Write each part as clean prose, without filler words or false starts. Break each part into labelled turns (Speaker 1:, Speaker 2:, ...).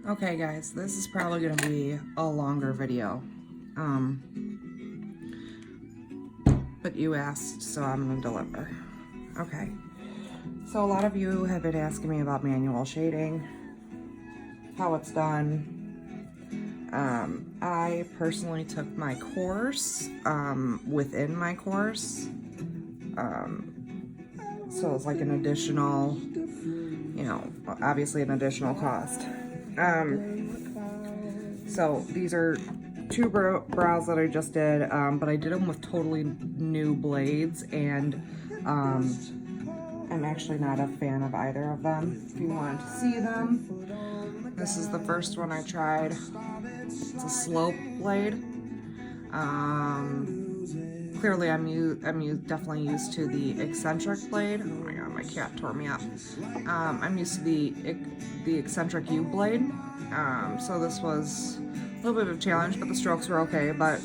Speaker 1: Okay guys, this is probably going to be a longer video. But you asked, so I'm going to deliver. Okay. So a lot of you have been asking me about manual shading, how it's done. I personally took my course, within my course. So it's like an additional, you know, obviously an additional cost. So these are two brows that I just did, but I did them with totally new blades, and I'm actually not a fan of either of them. If you wanted to see them, this is the first one I tried. It's a slope blade. Clearly I'm definitely used to the eccentric blade. Oh my god, my cat tore me up. I'm used to the eccentric U blade. So this was a little bit of a challenge, but the strokes were okay, but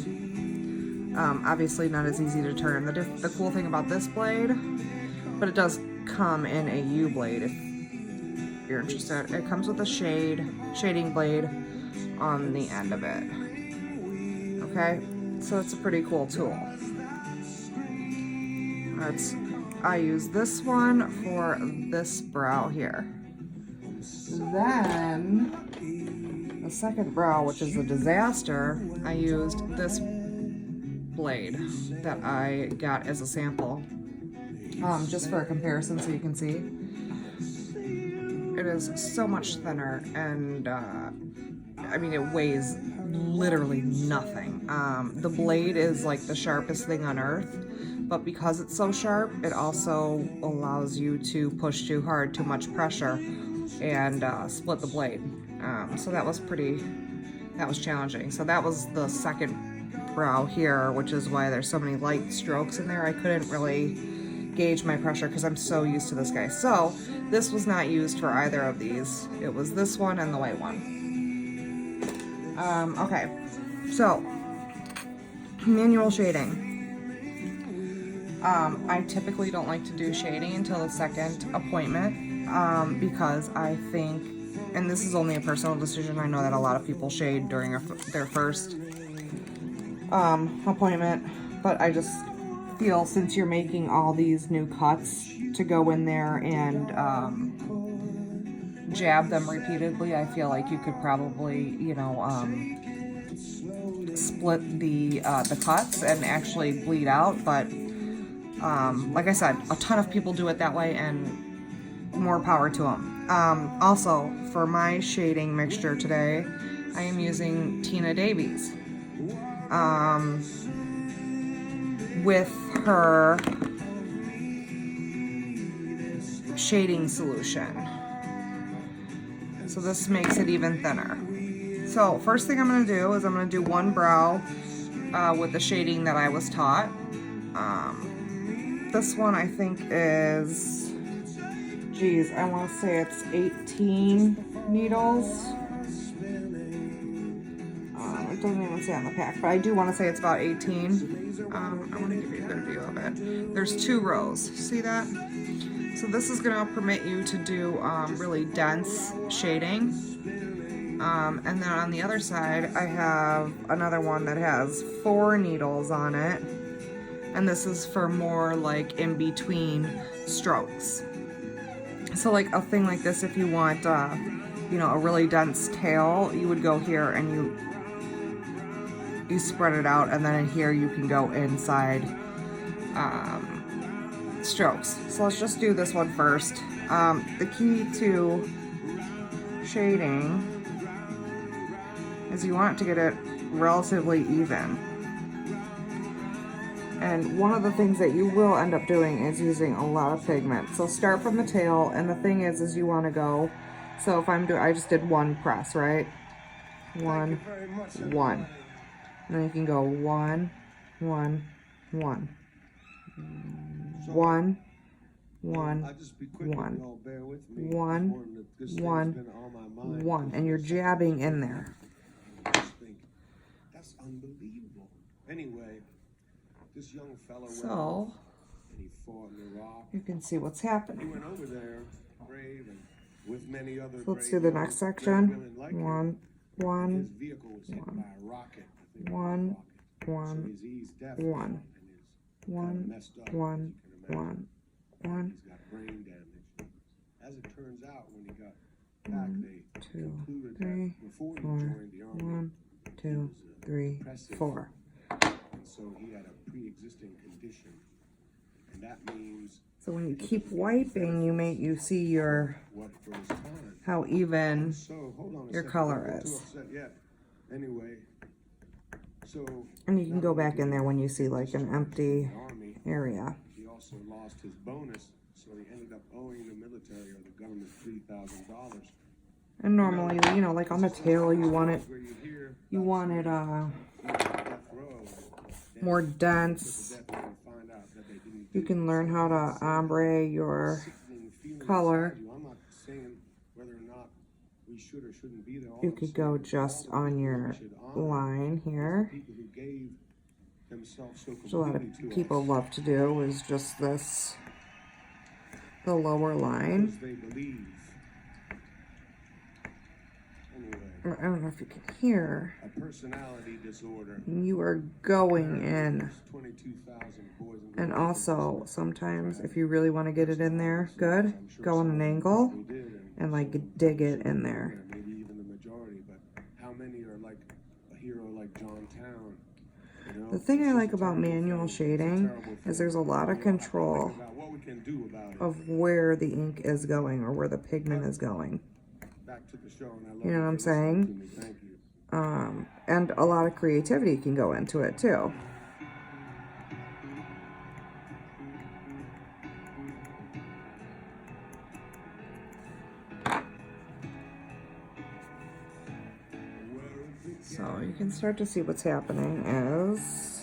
Speaker 1: obviously not as easy to turn. The cool thing about this blade, but it does come in a U blade if you're interested. It comes with a shading blade on the end of it. Okay, so it's a pretty cool tool. I use this one for this brow here. Then the second brow, which is a disaster, I used this blade that I got as a sample, just for a comparison so you can see. It is so much thinner, and I mean, it weighs literally nothing. The blade is like the sharpest thing on earth, but because it's so sharp, it also allows you to push too hard, too much pressure, and split the blade. So that was challenging. So that was the second brow here, which is why there's so many light strokes in there. I couldn't really gauge my pressure because I'm so used to this guy. So this was not used for either of these. It was this one and the white one. Okay, so manual shading. I typically don't like to do shading until the second appointment, because I think, and this is only a personal decision, I know that a lot of people shade during their first appointment, but I just feel, since you're making all these new cuts to go in there and jab them repeatedly, I feel like you could probably, you know, split the cuts and actually bleed out. But like I said, a ton of people do it that way, and more power to them. Also, for my shading mixture today, I am using Tina Davies with her shading solution. So this makes it even thinner. So first thing I'm going to do is I'm going to do one brow with the shading that I was taught. This one I think is, geez, I want to say it's 18 needles. It doesn't even say on the pack, but I do want to say it's about 18. I want to give you a good view of it. There's 2 rows. See that? So this is going to permit you to do really dense shading. And then on the other side, I have another one that has 4 needles on it. And this is for more like in between strokes. So like a thing like this, if you want, you know, a really dense tail, you would go here and you spread it out, and then in here you can go inside strokes. So let's just do this one first. The key to shading is you want to get it relatively even. And one of the things that you will end up doing is using a lot of pigment. So start from the tail, and the thing is you want to go, so if I just did one press, right? One. And then you can go 1, 1, 1. 1, 1, 1, 1, 1, and you're jabbing in there.
Speaker 2: That's unbelievable. Anyway, this young fella,
Speaker 1: so
Speaker 2: and he fought in Iraq.
Speaker 1: you can see what's happening.
Speaker 2: He went over there, brave, and with many other
Speaker 1: So let's
Speaker 2: great
Speaker 1: do the
Speaker 2: young
Speaker 1: next
Speaker 2: men
Speaker 1: section.
Speaker 2: and women like him.
Speaker 1: One,
Speaker 2: His
Speaker 1: one,
Speaker 2: vehicle was hit
Speaker 1: one.
Speaker 2: by a rocket. I think it was a
Speaker 1: one,
Speaker 2: rocket. So
Speaker 1: one,
Speaker 2: he's eased death
Speaker 1: one,
Speaker 2: and is kinda
Speaker 1: one,
Speaker 2: messed up,
Speaker 1: one,
Speaker 2: as you can imagine.
Speaker 1: one,
Speaker 2: He's got brain damage. As it turns out, when he got back,
Speaker 1: one,
Speaker 2: they
Speaker 1: two,
Speaker 2: concluded
Speaker 1: three,
Speaker 2: that before he
Speaker 1: four,
Speaker 2: joined the army,
Speaker 1: one,
Speaker 2: he
Speaker 1: two,
Speaker 2: was,
Speaker 1: three,
Speaker 2: depressive,
Speaker 1: 4.
Speaker 2: and so he had a pre-existing condition, and that means
Speaker 1: So when you keep wiping, you see your
Speaker 2: what for his time.
Speaker 1: how even
Speaker 2: So hold on a
Speaker 1: your
Speaker 2: second,
Speaker 1: color
Speaker 2: don't get too
Speaker 1: is.
Speaker 2: upset yet. Anyway, so
Speaker 1: And you can
Speaker 2: not
Speaker 1: go
Speaker 2: only
Speaker 1: back
Speaker 2: did
Speaker 1: in there
Speaker 2: he
Speaker 1: when you see like an
Speaker 2: discharge
Speaker 1: empty
Speaker 2: from the army,
Speaker 1: area.
Speaker 2: he also lost his bonus, so he ended up owing the military or the government $3,000.
Speaker 1: And normally, you know, like on the tail, you want it,
Speaker 2: Where you hear
Speaker 1: you want it
Speaker 2: death row,
Speaker 1: more
Speaker 2: then
Speaker 1: dense.
Speaker 2: to the death row and find out that they didn't
Speaker 1: You
Speaker 2: do
Speaker 1: can
Speaker 2: it.
Speaker 1: learn how to ombre your
Speaker 2: Sickening feeling
Speaker 1: color.
Speaker 2: inside you. I'm not saying whether or not we should or shouldn't be there. All
Speaker 1: You
Speaker 2: I'm
Speaker 1: could
Speaker 2: saying
Speaker 1: go
Speaker 2: is
Speaker 1: just
Speaker 2: all the
Speaker 1: on
Speaker 2: people
Speaker 1: your
Speaker 2: we should honor
Speaker 1: line
Speaker 2: is the
Speaker 1: here.
Speaker 2: people who gave themselves so
Speaker 1: Which a lot of
Speaker 2: completely to
Speaker 1: people
Speaker 2: us
Speaker 1: love to do is just this, the lower line.
Speaker 2: because they believe. Anyway,
Speaker 1: I don't know if you can hear.
Speaker 2: a personality disorder.
Speaker 1: You are going in.
Speaker 2: There's 22,000 boys and girls
Speaker 1: And
Speaker 2: who
Speaker 1: also,
Speaker 2: did
Speaker 1: sometimes if you really want to get it in there good,
Speaker 2: I'm sure
Speaker 1: go on
Speaker 2: some
Speaker 1: an
Speaker 2: of them
Speaker 1: angle
Speaker 2: probably did,
Speaker 1: and like
Speaker 2: so
Speaker 1: dig it
Speaker 2: some
Speaker 1: in
Speaker 2: of them
Speaker 1: there.
Speaker 2: were, maybe even the majority, but how many are like a hero like John Town? You know?
Speaker 1: The thing
Speaker 2: It's
Speaker 1: I
Speaker 2: just
Speaker 1: like
Speaker 2: a
Speaker 1: about
Speaker 2: terrible
Speaker 1: manual
Speaker 2: thing. It's a
Speaker 1: shading
Speaker 2: terrible
Speaker 1: is
Speaker 2: thing.
Speaker 1: there's a lot of
Speaker 2: We'll have to
Speaker 1: control
Speaker 2: think about what we can do about it.
Speaker 1: of where the ink is going or where the pigment is going.
Speaker 2: Back to the show, and I love
Speaker 1: You know what I'm
Speaker 2: for listening
Speaker 1: saying?
Speaker 2: to me. Thank you.
Speaker 1: And a lot of creativity can go into it too. So you can start to see what's happening is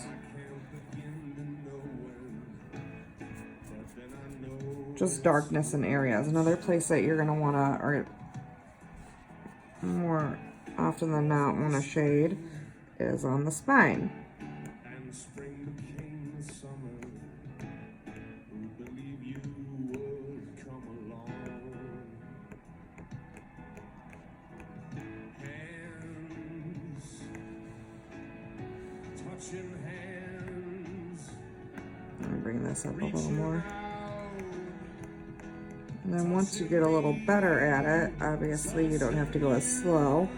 Speaker 1: just darkness in areas. Another place that you're gonna wanna, or more often than not wanna shade, is on the spine.
Speaker 2: And spring became the summer. Who believed you would come along? Hands, touching hands.
Speaker 1: Let me bring this up a little more. And then once you get a little better at it, obviously you don't have to go as slow.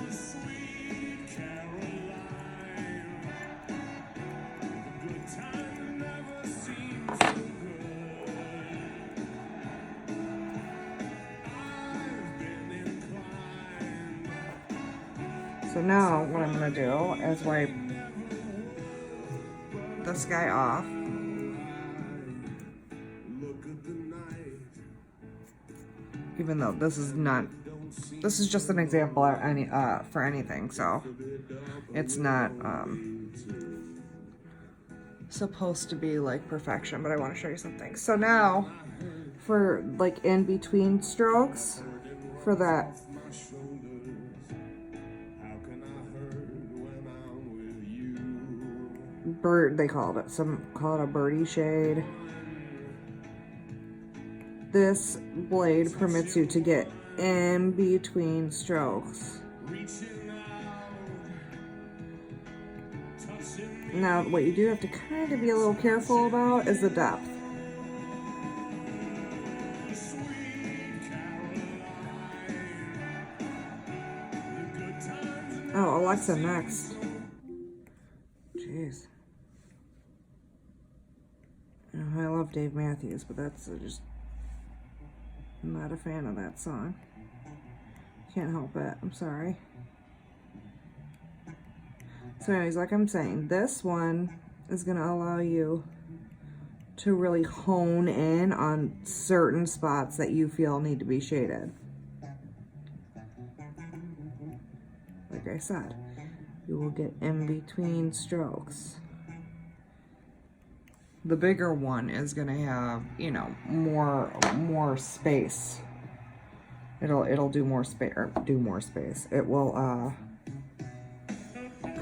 Speaker 2: Sweet Caroline, the good time never seems so good. I've been inclined.
Speaker 1: So now what I'm gonna do is wipe this guy off.
Speaker 2: Look at the night.
Speaker 1: Even though this is just an example for anything, so it's not supposed to be like perfection, but I want to show you something. So now for like in between strokes, for that
Speaker 2: My shoulders. How can I hurt when I'm with you?
Speaker 1: bird, they call it a birdie shade. This blade permits you to get in between strokes.
Speaker 2: Reaching out, touching me.
Speaker 1: Now, what you do have to kind of be a little careful about is the depth.
Speaker 2: Sweet Caroline. The good times
Speaker 1: Oh, Alexa next. Jeez. You know, I love Dave Matthews, but that's just... I'm not a fan of that song. Can't help it. I'm sorry. So anyways, like I'm saying, this one is going to allow you to really hone in on certain spots that you feel need to be shaded. Like I said, you will get in between strokes. The bigger one is going to have, you know, more space. It'll do more space, or do more space. It will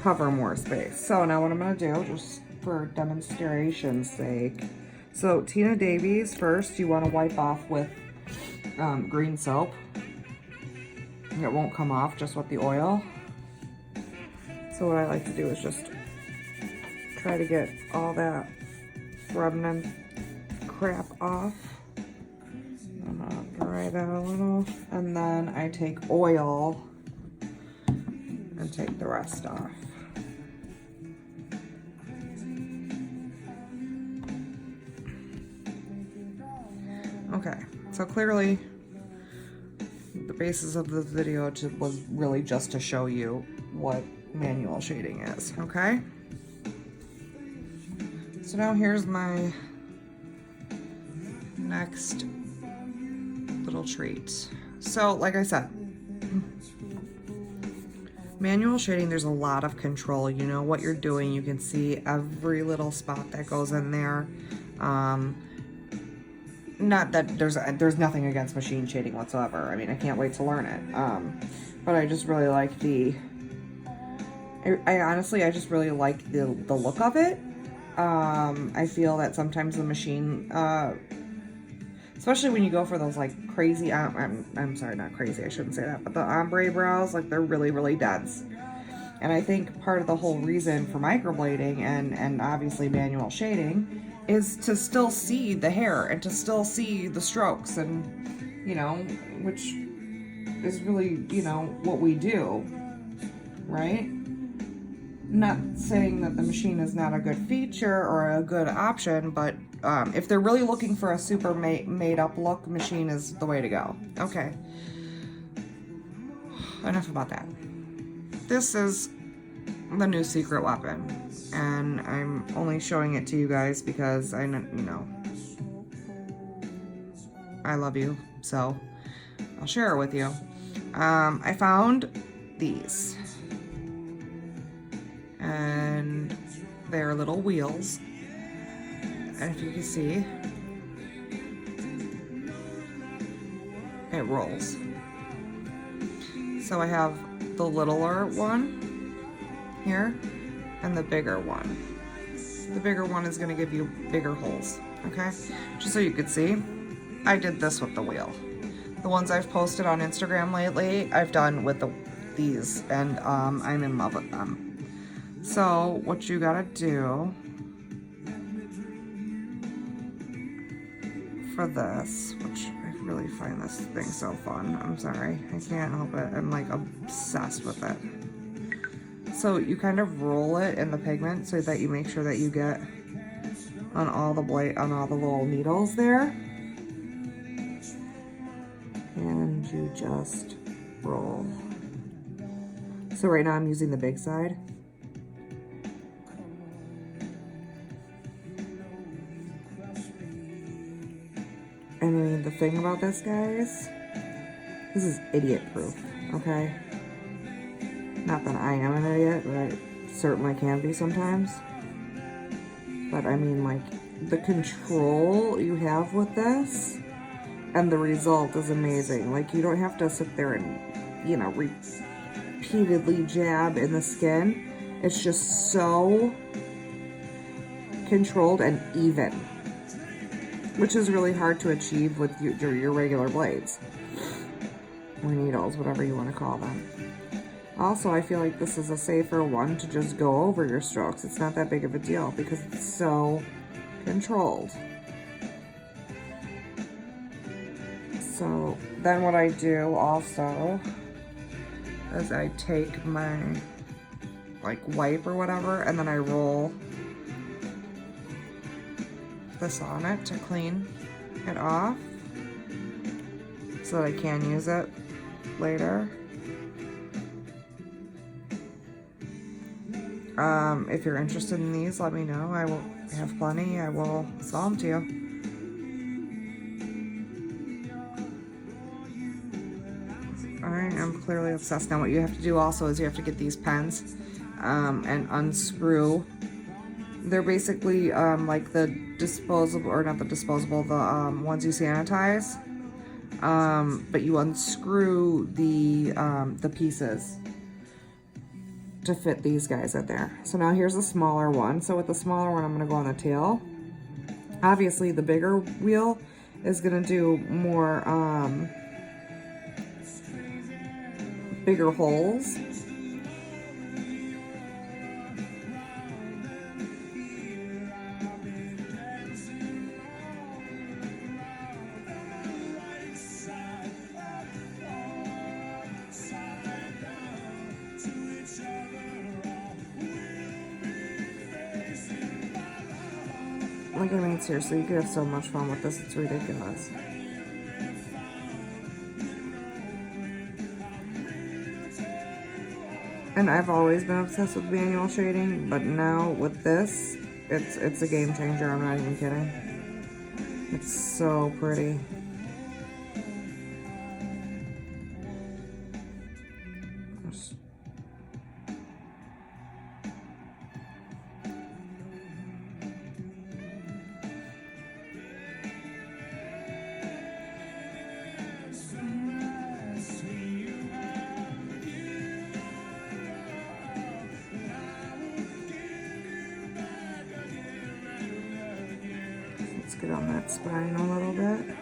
Speaker 1: cover more space. So now what I'm going to do, just for demonstration's sake, So Tina Davies, first you want to wipe off with green soap. It won't come off just with the oil. So what I like to do is just try to get all that remnant crap off. I'm gonna dry that a little, and then I take oil and take the rest off. Okay, so clearly the basis of this video was really just to show you what manual shading is, okay? So now here's my next little treat. So like I said, manual shading, there's a lot of control. You know what you're doing. You can see every little spot that goes in there. Not that there's nothing against machine shading whatsoever. I mean, I can't wait to learn it. But I just really like I honestly just really like the look of it. I feel that sometimes the machine, especially when you go for those like crazy, I'm sorry, not crazy, I shouldn't say that, but the ombre brows, like they're really, really dense. And I think part of the whole reason for microblading and obviously manual shading is to still see the hair and to still see the strokes, and, you know, which is really, you know, what we do, right? Not saying that the machine is not a good feature or a good option, but if they're really looking for a super made up look, machine is the way to go. Okay. Enough about that. This is the new secret weapon, and I'm only showing it to you guys because I love you, so I'll share it with you. I found these, and they're little wheels, and if you can see, it rolls. So I have the littler one here and the bigger one. The bigger one is going to give you bigger holes, okay? Just so you could see, I did this with the wheel. The ones I've posted on Instagram lately, I've done with these, and I'm in love with them. So what you gotta do for this, which I really find this thing so fun, I'm sorry, I can't help it, I'm like obsessed with it. So you kind of roll it in the pigment so that you make sure that you get on all the little needles there. And you just roll. So right now I'm using the big side. And I mean, the thing about this, guys, this is idiot proof, okay? Not that I am an idiot, but I certainly can be sometimes. But I mean, like, the control you have with this and the result is amazing. Like, you don't have to sit there and, you know, repeatedly jab in the skin. It's just so controlled and even, which is really hard to achieve with your regular blades or needles, whatever you want to call them. Also, I feel like this is a safer one to just go over your strokes. It's not that big of a deal because it's so controlled. So then what I do also is I take my like wipe or whatever, and then I roll this on it to clean it off so that I can use it later. If you're interested in these, let me know. I will have plenty. I will sell them to you. I am clearly obsessed. Now what you have to do also is you have to get these pens and unscrew. They're basically like the disposable, or not the disposable, the ones you sanitize. But you unscrew the pieces to fit these guys in there. So now here's a smaller one. So with the smaller one, I'm gonna go on the tail. Obviously, the bigger wheel is gonna do more, bigger holes. Like, I mean, seriously, you could have so much fun with this, it's ridiculous. And I've always been obsessed with manual shading, but now with this, it's a game changer, I'm not even kidding. It's so pretty. Let's get on that spine a little bit.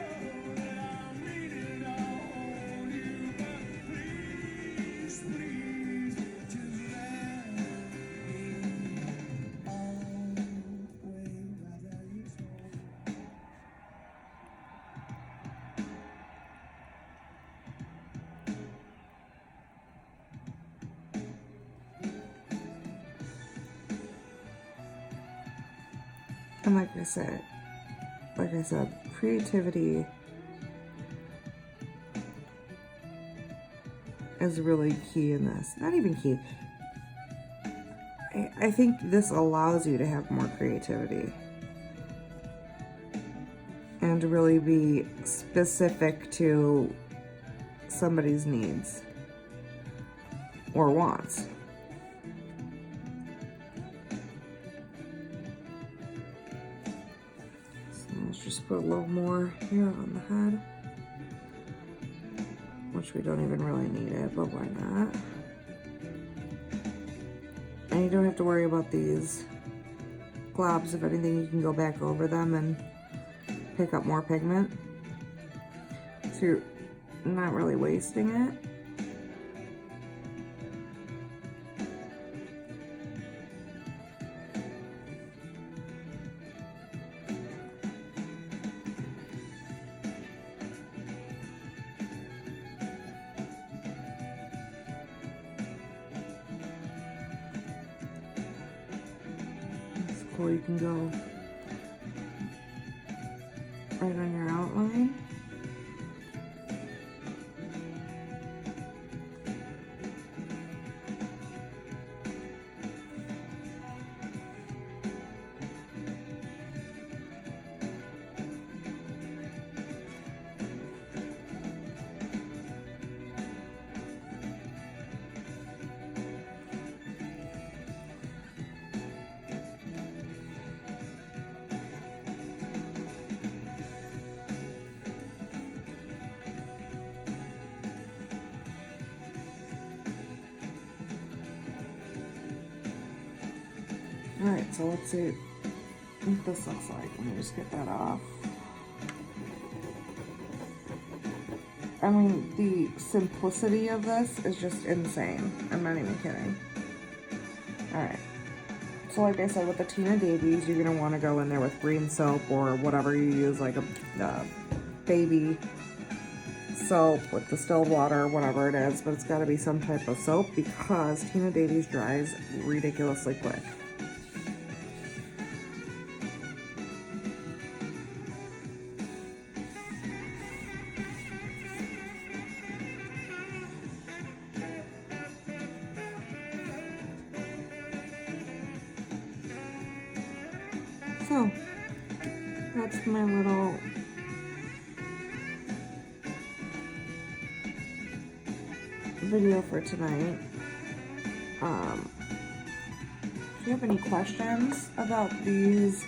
Speaker 1: And like I said, creativity is really key in this. Not even key. I think this allows you to have more creativity and to really be specific to somebody's needs or wants. Let's just put a little more here on the head, which we don't even really need it, but why not? And you don't have to worry about these globs. If anything, you can go back over them and pick up more pigment. So you're not really wasting it. Or you can go right on your outline. Alright, so let's see what this looks like. Let me just get that off. I mean, the simplicity of this is just insane. I'm not even kidding. Alright. So like I said, with the Tina Davies, you're going to want to go in there with green soap or whatever you use, like a baby soap with distilled water, whatever it is. But it's got to be some type of soap because Tina Davies dries ridiculously quick. So, that's my little video for tonight. If you have any questions about these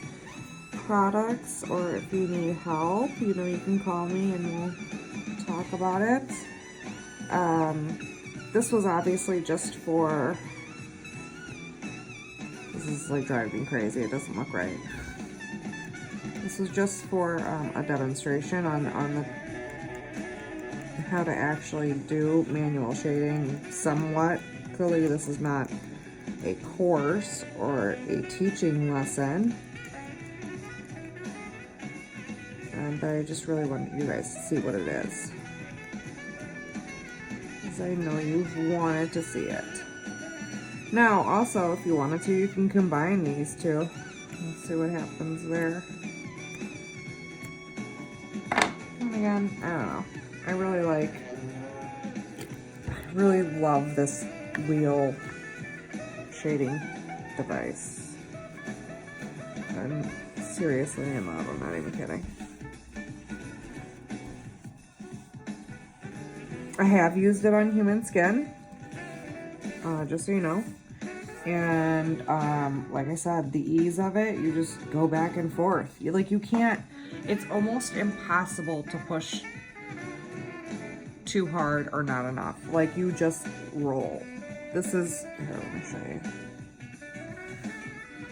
Speaker 1: products or if you need help, you know, you can call me and we'll talk about it. This was obviously just for, this is like driving me crazy, it doesn't look right. This this is just for a demonstration on the how to actually do manual shading somewhat. Clearly this is not a course or a teaching lesson. But I just really want you guys to see what it is, because I know you've wanted to see it. Now, also, if you wanted to, you can combine these two. Let's see what happens there. And again, I don't know. I really love this wheel shading device. I'm seriously in love, I'm not even kidding. I have used it on human skin, just so you know. And like I said, the ease of it, you just go back and forth. You can't, it's almost impossible to push too hard or not enough. Like, you just roll. This is, here, let me show you.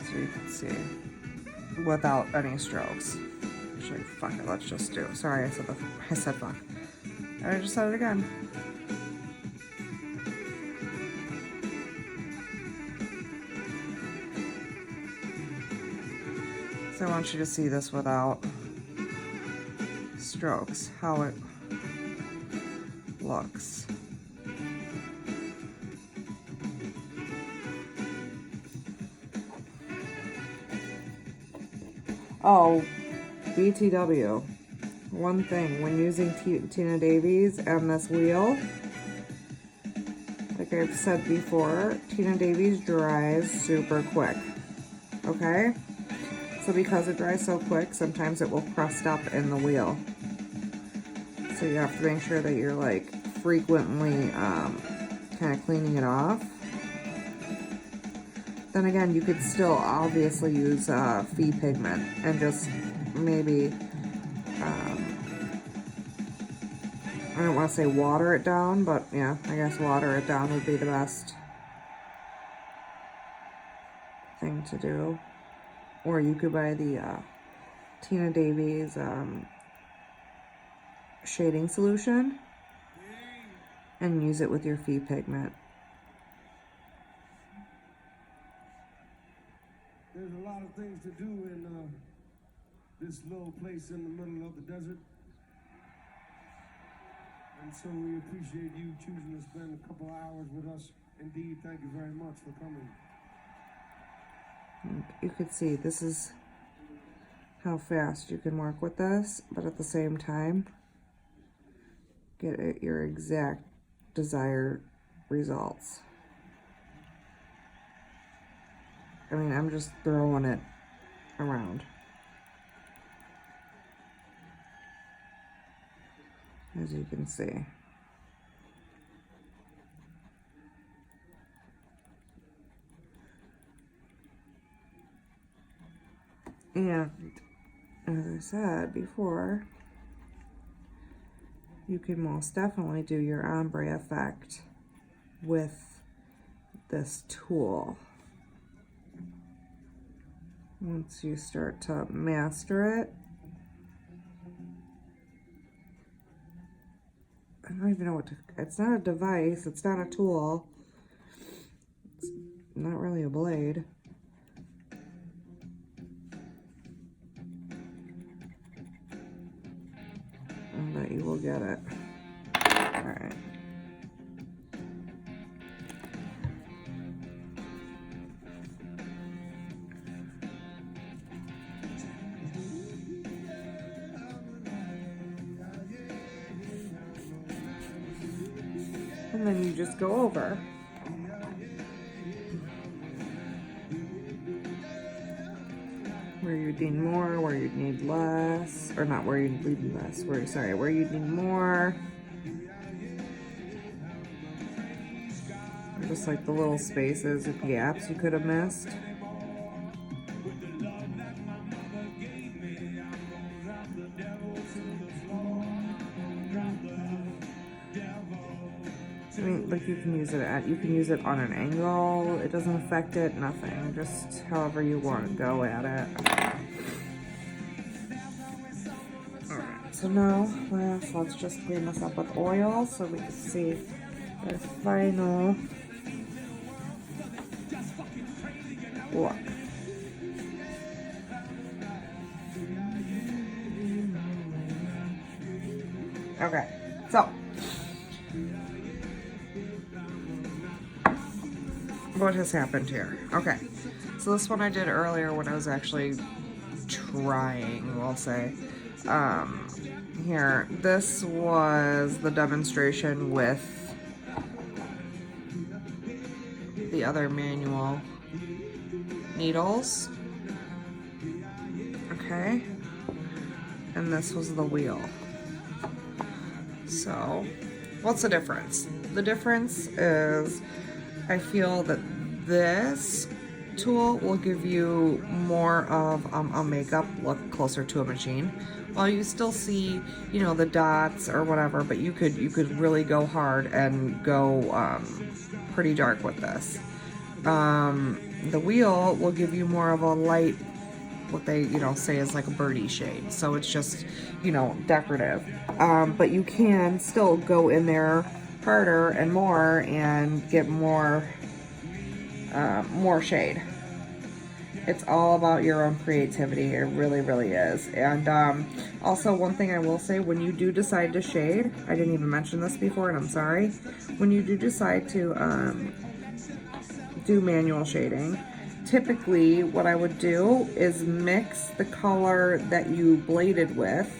Speaker 1: So you can see, without any strokes. Actually, fuck it, let's just do, sorry, I said fuck. I just said it again. So I want you to see this without strokes, how it looks. Oh, BTW. One thing, when using Tina Davies and this wheel, like I've said before, Tina Davies dries super quick, okay? So because it dries so quick, sometimes it will crust up in the wheel. So you have to make sure that you're like frequently kind of cleaning it off. Then again, you could still obviously use Fee pigment and just maybe, I don't want to say water it down, but yeah, I guess water it down would be the best thing to do. Or you could buy the Tina Davies shading solution and use it with your Fee pigment.
Speaker 2: There's a lot of things to do in this little place in the middle of the desert. And so we appreciate you choosing to spend a couple hours with us. Indeed, thank you very much for coming.
Speaker 1: You could see this is how fast you can work with this, but at the same time, get your exact desired results. I mean, I'm just throwing it around. As you can see. And as I said before, you can most definitely do your ombre effect with this tool. Once you start to master it. I don't even know what to, it's not a device, it's not a tool. It's not really a blade. But you will get it. Alright. And then you just go over. Where you need more, where you need less, or not where you need less, where you need more. Just like the little spaces and gaps you could have missed. I mean, like you can use it on an angle. It doesn't affect it, nothing. Just however you want to go at it. so now let's just clean this up with oil so we can see the final look. Okay, so what has happened here? Okay, so this one I did earlier when I was actually trying, we'll say. Here, this was the demonstration with the other manual needles. Okay, and this was the wheel. So, what's the difference? The difference is I feel that this tool will give you more of a makeup look closer to a machine. While you still see, you know, the dots or whatever, but you could really go hard and go pretty dark with this. The wheel will give you more of a light, what they, you know, say is like a birdie shade. So it's just, you know, decorative. But you can still go in there harder and more and get more shade. It's all about your own creativity. It really, really is. And also one thing I will say, when you do decide to shade, I didn't even mention this before and I'm sorry. When you do decide to do manual shading, typically what I would do is mix the color that you bladed with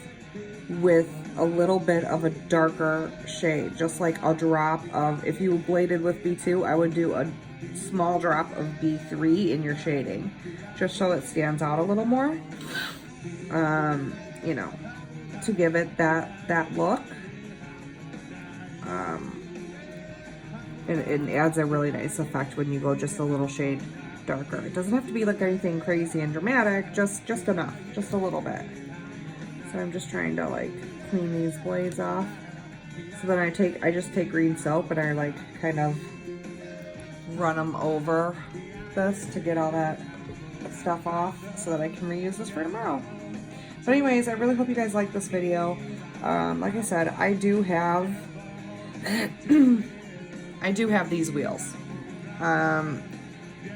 Speaker 1: a little bit of a darker shade, just like a drop of, if you bladed with B2, I would do a small drop of B3 in your shading, just so it stands out a little more, you know, to give it that look. It adds a really nice effect when you go just a little shade darker. It doesn't have to be like anything crazy and dramatic, just enough, just a little bit. So I'm just trying to like clean these blades off. So then I just take green soap and I like kind of run them over this to get all that stuff off so that I can reuse this for tomorrow. But anyways, I really hope you guys like this video. Like I said, I do have these wheels.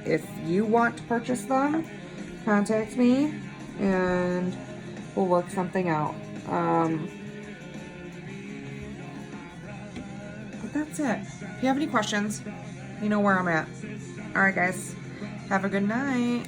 Speaker 1: If you want to purchase them, contact me and we'll work something out. But that's it. If you have any questions, you know where I'm at. Alright guys, have a good night.